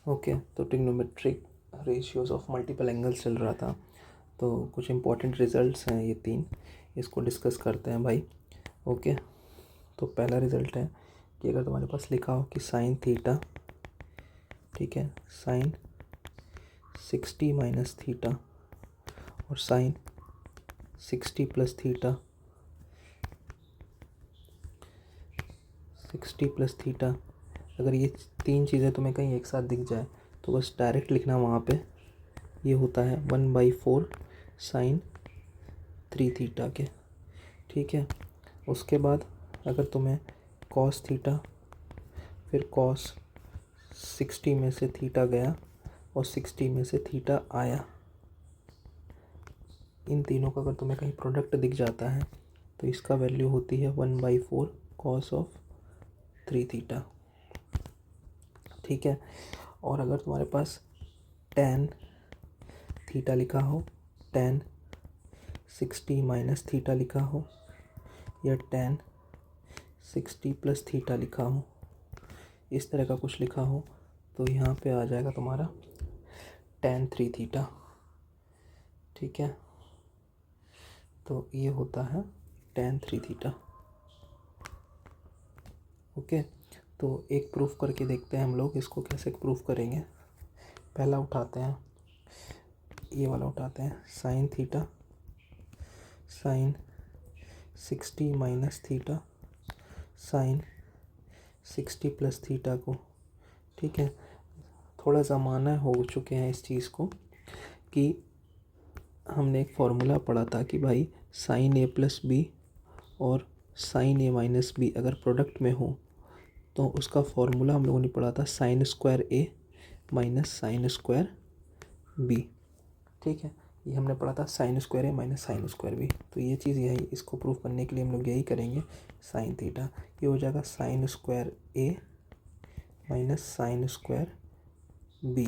Okay, तो trigonometric ratios of multiple angles चल रहा था। तो कुछ इंपॉर्टेंट रिजल्ट्स हैं ये 3, इसको डिस्कस करते हैं भाई। ओके, तो पहला रिज़ल्ट है कि अगर तुम्हारे पास लिखा हो कि साइन थीटा, ठीक है, साइन 60 माइनस थीटा और sine 60 plus theta, 60 plus theta, अगर ये 3 चीज़ें तुम्हें कहीं एक साथ दिख जाए तो बस डायरेक्ट लिखना वहाँ पे। ये होता है 1/4 साइन 3 थीटा के, ठीक है। उसके बाद अगर तुम्हें कॉस थीटा, फिर कॉस 60 में से थीटा गया और 60 में से थीटा आया, इन तीनों का अगर तुम्हें कहीं प्रोडक्ट दिख जाता है तो इसका वैल्यू होती है 1/4 कॉस ऑफ 3 थीटा, ठीक है। और अगर तुम्हारे पास tan थीटा लिखा हो, tan 60 माइनस थीटा लिखा हो या tan 60 प्लस थीटा लिखा हो, इस तरह का कुछ लिखा हो, तो यहाँ पे आ जाएगा तुम्हारा tan 3 थीटा, ठीक है। तो ये होता है tan 3 थीटा। ओके, तो एक प्रूफ करके देखते हैं हम लोग, इसको कैसे प्रूफ करेंगे। पहला उठाते हैं, ये वाला उठाते हैं, sine theta, sine 60 minus theta, sine 60 plus theta को, ठीक है। थोड़ा ज़माना हो चुके हैं इस चीज़ को कि हमने एक फार्मूला पढ़ा था कि भाई साइन ए प्लस बी और साइन ए माइनस बी अगर प्रोडक्ट में हो तो उसका फार्मूला हम लोगों ने पढ़ा था sine square A minus sine square B, ठीक है। ये हमने पढ़ा था sine square A minus sine square B. तो ये चीज़ यही, इसको प्रूफ करने के लिए हम लोग यही करेंगे, साइन थीटा ये हो जाएगा sine square A minus sine square B.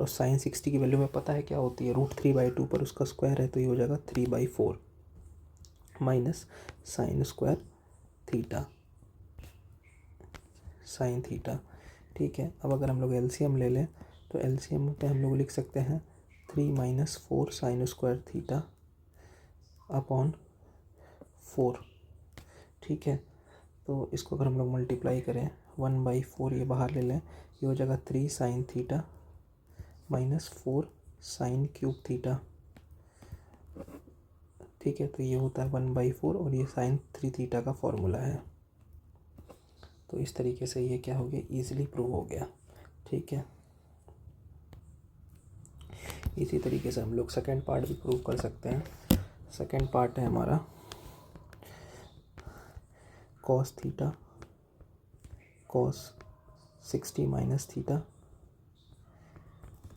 और साइन 60 की वैल्यू में पता है क्या होती है, √3/2 पर उसका स्क्वायर है, तो ये हो जाएगा 3/4 minus sine square theta, sign theta, ठीक है। अब अगर हम लोग एलसीएम ले लें तो एलसीएम पे हम लोग लिख सकते हैं 3 minus 4 sine square theta upon 4, ठीक है। तो इसको अगर हम लोग मल्टीप्लाई करें 1/4, ये बाहर ले लें, ये हो जाएगा 3 sine theta minus 4 sine cube theta, ठीक है। तो ये होता है 1/4 और ये साइन 3 थीटा का फॉर्मूला है। तो इस तरीके से ये क्या हो गया, ईजिली प्रूव हो गया, ठीक है। इसी तरीके से हम लोग सेकेंड पार्ट भी प्रूव कर सकते हैं। सेकेंड पार्ट है हमारा cos theta, cos 60 minus theta,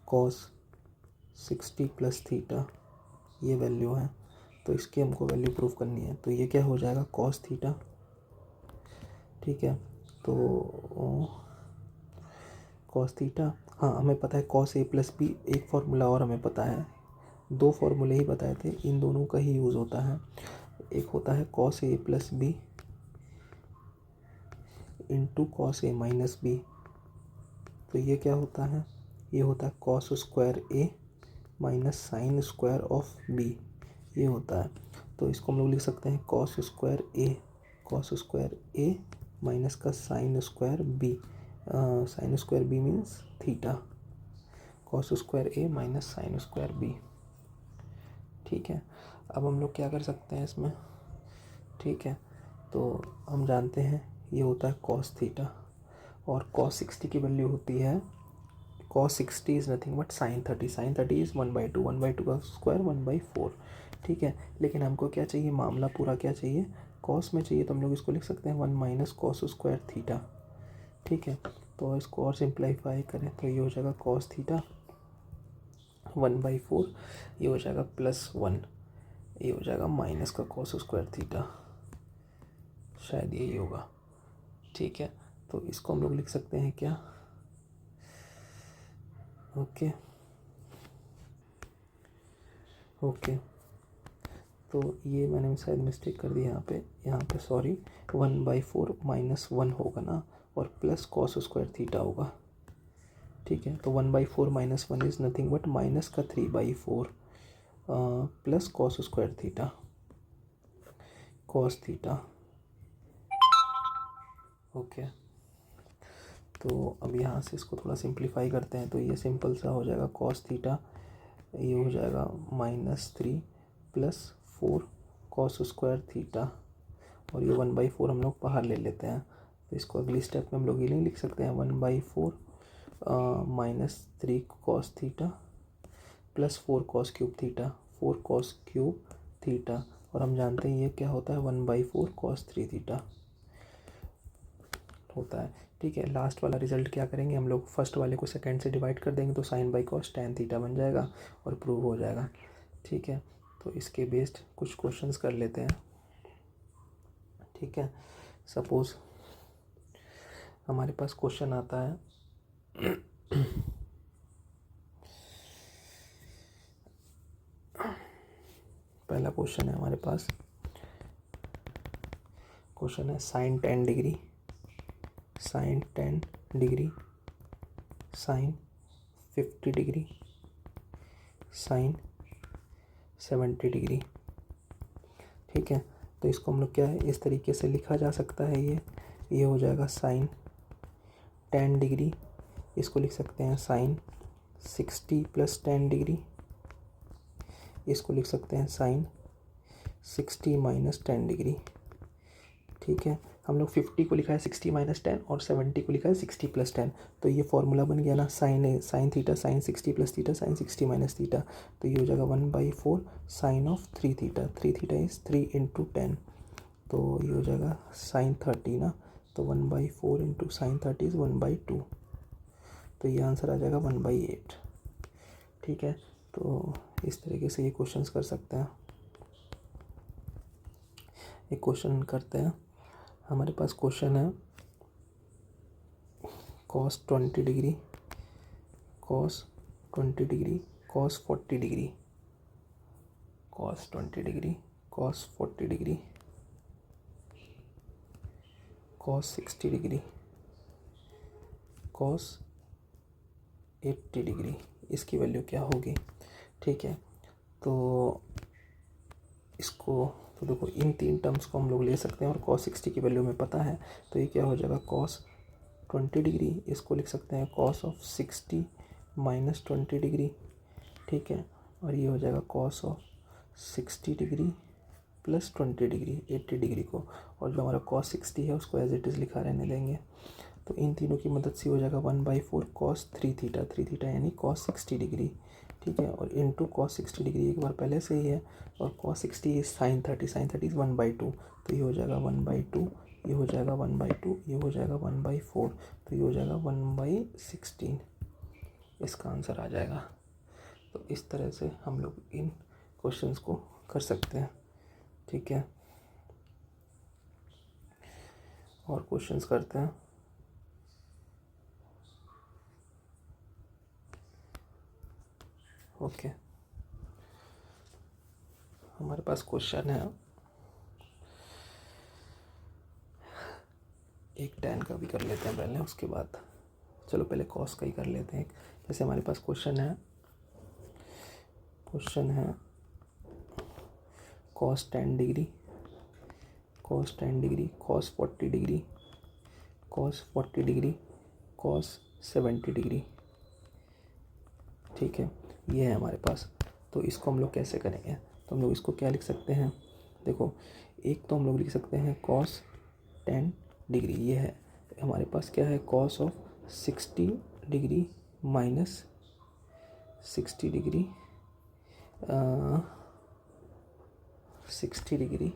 cos 60 plus theta, ये वैल्यू है, तो इसकी हमको वैल्यू प्रूव करनी है। तो ये क्या हो जाएगा, कॉस थीटा, ठीक है। तो कॉस थीटा, हाँ हमें पता है कॉस ए प्लस बी, एक फार्मूला और हमें पता है, 2 फार्मूले ही बताए थे, इन दोनों का ही यूज़ होता है। एक होता है cos A plus B into cos A minus B, तो ये क्या होता है, ये होता है cos square A minus sine square of B, ये होता है। तो इसको हम लोग लिख सकते हैं cos square A, cos square A minus का sine square B, sine square B means theta, cos square A minus sine square B, ठीक है। अब हम लोग क्या कर सकते हैं इसमें, ठीक है। तो हम जानते हैं ये होता है कॉस थीटा और कॉस 60 की वैल्यू होती है, cos 60 is nothing but sine 30, sine 30 is 1/2, 1/2 का स्क्वायर 1/4, ठीक है। लेकिन हमको क्या चाहिए, मामला पूरा क्या चाहिए, कॉस में चाहिए, तो हम लोग इसको लिख सकते हैं 1 माइनस कॉस स्क्वायर थीटा, ठीक है। तो इसको और सिंप्लीफाई करें तो ये हो जाएगा कॉस थीटा 1/4, ये हो जाएगा +1, ये हो जाएगा माइनस का कॉस स्क्वायर थीटा, शायद यही होगा, ठीक है। तो इसको हम लोग लिख सकते हैं क्या, ओके ओके। तो ये मैंने शायद मिस्टेक कर दी यहाँ पे सॉरी, 1/4 -1 होगा ना, और प्लस कॉस स्क्वायर थीटा होगा, ठीक है। तो 1/4 minus 1 is nothing but minus का 3/4 plus cos square theta, cos theta. Okay, तो अब यहाँ से इसको थोड़ा सिंप्लीफाई करते हैं तो ये सिंपल सा हो जाएगा कॉस थीटा, ये हो जाएगा -3 प्लस 4 कॉस स्क्वायर थीटा, और ये 1/4 हम लोग बाहर ले लेते हैं। तो इसको अगली स्टेप में हम लोग ये नहीं लिख सकते हैं 1/4 -3 cos theta plus 4 cos cube theta, 4 cos cube theta, और हम जानते हैं ये क्या होता है 1/4 कॉस 3 थीटा होता है। ठीक है, लास्ट वाला रिजल्ट क्या करेंगे हम लोग, फर्स्ट वाले को सेकंड से डिवाइड कर देंगे तो sine by cos tan theta बन जाएगा और प्रूव हो जाएगा। ठीक है, तो इसके बेस्ड कुछ क्वेश्चंस कर लेते हैं। ठीक है, सपोज हमारे पास क्वेश्चन आता है पहला क्वेश्चन है हमारे पास, क्वेश्चन है sine 10 degree, sine 10 degree, sine 50 degree, sine 70 degree. ठीक है, तो इसको हम लोग क्या है इस तरीके से लिखा जा सकता है, ये हो जाएगा साइन 10 डिग्री, इसको लिख सकते हैं साइन 60 + 10 डिग्री, इसको लिख सकते हैं साइन 60 - 10 डिग्री। ठीक है, हम लोग 50 को लिखा है 60 - 10 और 70 को लिखा है 60 + 10, तो ये फॉर्मूला बन गया ना, sine theta sine 60 + theta sine 60 - theta, तो ये हो जाएगा 1/4 sine of 3 theta, 3 theta is 3 × 10, तो ये हो जाएगा साइन 30 ना, तो 1/4 × साइन 30 इज़ 1/2, तो ये आंसर आ जाएगा 1/8। ठीक है, तो इस तरीके से ये क्वेश्चंस कर सकते हैं। एक क्वेश्चन करते हैं, हमारे पास क्वेश्चन है cos 20 degree, cos 20 degree, cos 40 degree, cos 20 degree, cos 40 degree, cos 60 degree, cos 80 degree, इसकी वैल्यू क्या होगी। ठीक है, तो इसको तो देखो इन 3 टर्म्स को हम लोग ले सकते हैं और cos 60 की वैल्यू में पता है, तो ये क्या हो जाएगा cos 20 डिग्री, इसको लिख सकते हैं cos ऑफ 60 - 20 डिग्री। ठीक है, और ये हो जाएगा cos of 60 degree + 20 degree, 80 degree को, और जो हमारा cos 60 है उसको एज इट इज़ लिखा रहने देंगे। तो इन तीनों की मदद से हो जाएगा 1/4 cos 3 थीटा, 3 थीटा यानी cos 60 डिग्री। ठीक है, और इंटू cos 60 डिग्री एक बार पहले से ही है, और cos 60 is sine 30, sine 30 is 1/2, तो ये हो जाएगा 1/2, ये हो जाएगा 1/2, ये हो जाएगा 1/4, तो ये हो जाएगा 1/16, इसका आंसर आ जाएगा। तो इस तरह से हम लोग इन क्वेश्चंस को कर सकते हैं। ठीक है, और क्वेश्चंस करते हैं। ओके, हमारे पास क्वेश्चन है, एक tan का भी कर लेते हैं पहले, उसके बाद चलो पहले cos का ही कर लेते हैं। जैसे हमारे पास क्वेश्चन है cos 10 degree, cos 10 degree, cos 40 degree, cos 40 degree, cos 70 degree. ठीक है, ये है हमारे पास, तो इसको हम लोग कैसे करेंगे, तो हम लोग इसको क्या लिख सकते हैं, देखो एक तो हम लोग लिख सकते हैं cos 10 डिग्री, ये है हमारे पास क्या है cos of 60 degree minus 60 degree 60 degree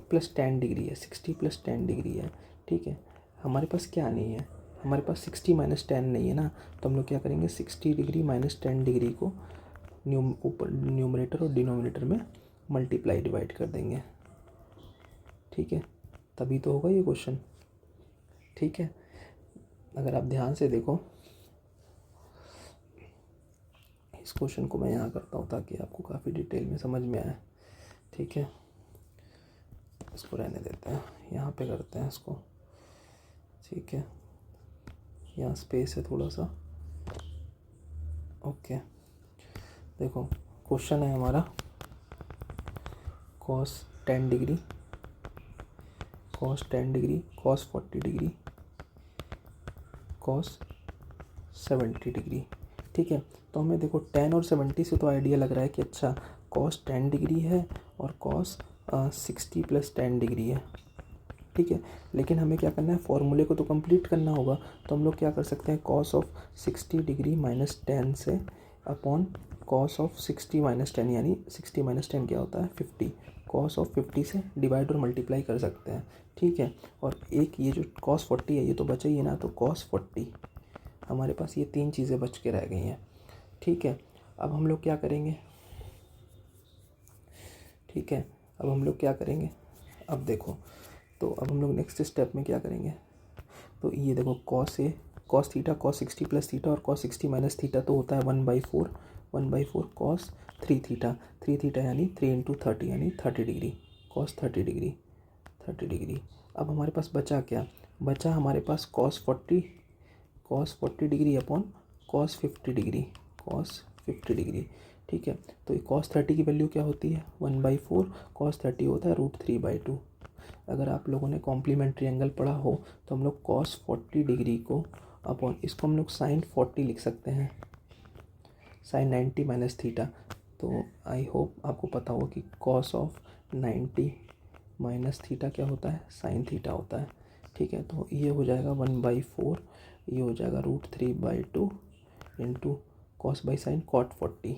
+ 10 degree है, 60 + 10 डिग्री है। ठीक है, हमारे पास क्या नहीं है, हमारे पास 60 - 10 नहीं है ना, तो हम लोग क्या करेंगे 60 डिग्री - 10 डिग्री को ऊपर न्यूमरेटर और डिनोमिनेटर में मल्टीप्लाई डिवाइड कर देंगे। ठीक है, तभी तो होगा ये क्वेश्चन। ठीक है, अगर आप ध्यान से देखो इस क्वेश्चन को मैं यहाँ करता हूँ ताकि आपको काफ़ी डिटेल में समझ में आए। ठीक है, इसको रहने देते हैं, यहाँ पे करते हैं इसको। ठीक है, यहाँ स्पेस है थोड़ा सा। ओके, देखो क्वेश्चन है हमारा cos 10 degree, cos 10 degree, cos 40 degree, cos 70 degree. ठीक है, तो हमें देखो 10 और 70 से तो आइडिया लग रहा है कि अच्छा cos 10 डिग्री है और cos 60 + 10 डिग्री है। ठीक है, लेकिन हमें क्या करना है, फॉर्मूले को तो कंप्लीट करना होगा। तो हम लोग क्या कर सकते हैं, cos ऑफ 60 डिग्री माइनस 10 से अपॉन cos ऑफ 60 - 10, यानी 60 - 10 क्या होता है 50, cos ऑफ 50 से डिवाइड और मल्टीप्लाई कर सकते हैं। ठीक है, और एक ये जो cos 40 है ये तो बचा ही है ना, तो cos 40 हमारे पास ये 3 चीज़ें बच के रह गई हैं। ठीक है, अब हम लोग क्या करेंगे, ठीक है, अब हम लोग क्या करेंगे, अब देखो, तो अब हम लोग नेक्स्ट स्टेप में क्या करेंगे, तो ये देखो cos थीटा cos 60 + थीटा और cos 60 - थीटा तो होता है 1/4 cos 3 थीटा यानी 3 × 30 यानी 30 डिग्री, cos 30 डिग्री। अब हमारे पास बचा क्या, बचा हमारे पास cos 40 degree upon cos 50 degree. ठीक है, तो cos 30 की वैल्यू क्या होती है 1/4, cos 30 होता है √3/2। अगर आप लोगों ने कॉम्प्लीमेंट्री एंगल पढ़ा हो तो हम लोग cos 40 डिग्री को अपॉन इसको हम लोग sin 40 लिख सकते हैं, sin 90 - थीटा। तो आई होप आपको पता होगा कि cos ऑफ 90 - थीटा क्या होता है, sin थीटा होता है। ठीक है, तो ये हो जाएगा 1/4, ये हो जाएगा √3/2 इंटू cos/sin cot 40।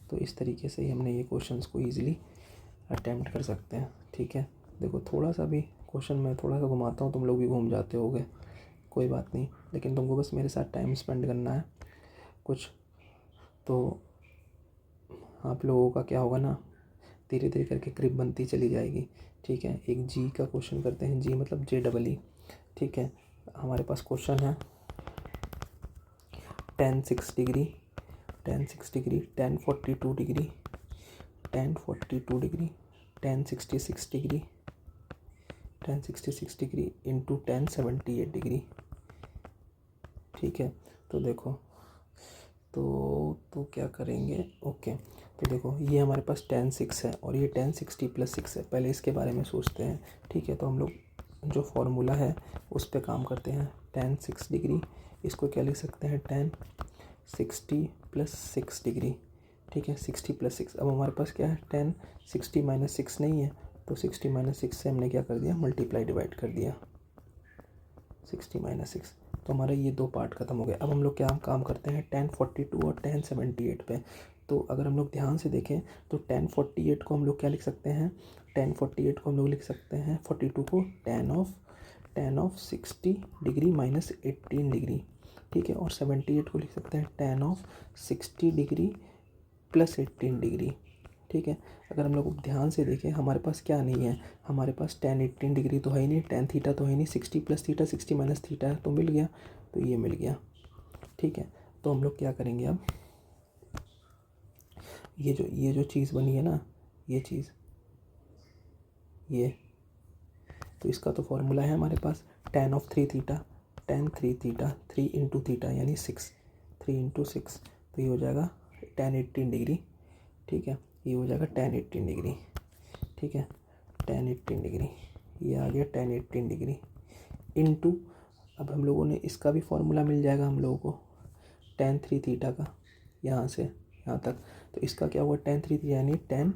तो इस तरीके से ही हमने ये क्वेश्चंस को ईजिली अटैम्प्ट कर सकते हैं। ठीक है, देखो थोड़ा सा भी क्वेश्चन में थोड़ा सा घुमाता हूँ, तुम लोग भी घूम जाते होगे, कोई बात नहीं, लेकिन तुमको बस मेरे साथ टाइम स्पेंड करना है कुछ, तो आप लोगों का क्या होगा ना, धीरे धीरे करके ग्रिप बनती चली जाएगी। ठीक है, एक जी का क्वेश्चन करते हैं, जी मतलब JEE। ठीक है, हमारे पास क्वेश्चन है tan 6 degree, tan 42 degree, tan 42 degree, tan 66 degree, tan 66 degree into tan 78 degree. ठीक है, तो देखो, तो क्या करेंगे, ओके, तो देखो ये हमारे पास tan 6 है और ये tan 60 + 6 है। पहले इसके बारे में सोचते हैं। ठीक है, तो हम लोग जो फॉर्मूला है उस पर काम करते हैं। tan 6 डिग्री, इसको क्या लिख सकते हैं, tan 60 + 6 डिग्री। ठीक है, 60 + 6, अब हमारे पास क्या है, tan 60 - 6 नहीं है, तो 60 - 6 से हमने क्या कर दिया, मल्टीप्लाई डिवाइड कर दिया 60 - 6, तो हमारा ये 2 पार्ट खत्म हो गए। अब हम लोग क्या काम करते हैं tan 42 और tan 78 पे। तो अगर हम लोग ध्यान से देखें तो tan 48 को हम लोग क्या लिख सकते हैं, tan 48 को हम लोग लिख सकते हैं 42 को tan of 60 degree minus 18 degree. ठीक है, और 78 को लिख सकते हैं tan of 60 degree plus 18 degree. ठीक है, अगर हम लोग ध्यान से देखें हमारे पास क्या नहीं है, हमारे पास tan 18 डिग्री तो है ही नहीं, tan थीटा तो है नहीं, 60 + थीटा 60 - थीटा है, तो मिल गया, तो ये मिल गया। ठीक है, तो हम लोग क्या करेंगे अब, ये जो चीज़ बनी है ना, ये चीज़, ये, तो इसका तो फॉर्मूला है हमारे पास tan of 3 theta, tan 3 theta 3 × theta यानी 6, 3 × 6, तो ये हो जाएगा tan 18 डिग्री। ठीक है, ये हो जाएगा tan 18 डिग्री। ठीक है, tan 18 डिग्री, ये आ गया tan 18 डिग्री इंटू, अब हम लोगों ने इसका भी फॉर्मूला मिल जाएगा हम लोगों को tan 3 थीटा का, यहाँ से यहाँ तक, तो इसका क्या हुआ tan 3 यानी tan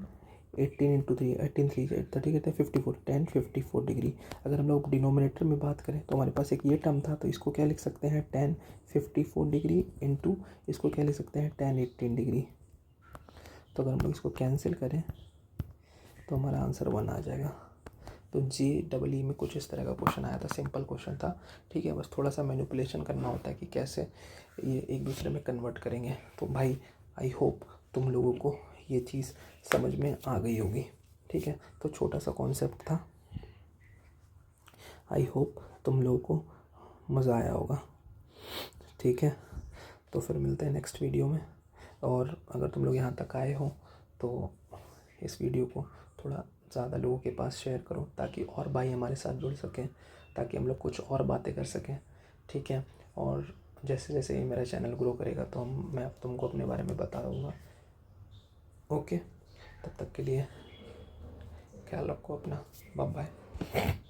18 × 3, 18 3 30 कहते हैं 54, tan 54 डिग्री। अगर हम लोग डिनोमिनेटर में बात करें तो हमारे पास एक ये टर्म था, तो इसको क्या लिख सकते हैं tan 54 डिग्री इंटू इसको क्या लिख सकते हैं tan 18 डिग्री। तो अगर हम लोग इसको कैंसिल करें तो हमारा आंसर 1 आ जाएगा। तो JEE में कुछ इस तरह का क्वेश्चन आया था, सिंपल क्वेश्चन था। ठीक है, बस थोड़ा सा मैनिपुलेशन करना होता है कि कैसे ये एक दूसरे में कन्वर्ट करेंगे। तो भाई आई होप तुम लोगों को ये चीज़ समझ में आ गई होगी। ठीक है, तो छोटा सा कॉन्सेप्ट था, आई होप तुम लोगों को मज़ा आया होगा। ठीक है, तो फिर मिलते हैं नेक्स्ट वीडियो में, और अगर तुम लोग यहाँ तक आए हो तो इस वीडियो को थोड़ा ज़्यादा लोगों के पास शेयर करो ताकि और भाई हमारे साथ जुड़ सकें। ताकि हम लोग कुछ और बातें कर सकें, ठीक है। और जैसे जैसे ये मेरा चैनल ग्रो करेगा तो मैं अब तुमको अपने बारे में बता दूँगा। ओके, तब तक के लिए ख्याल रखो अपना, बाय बाय।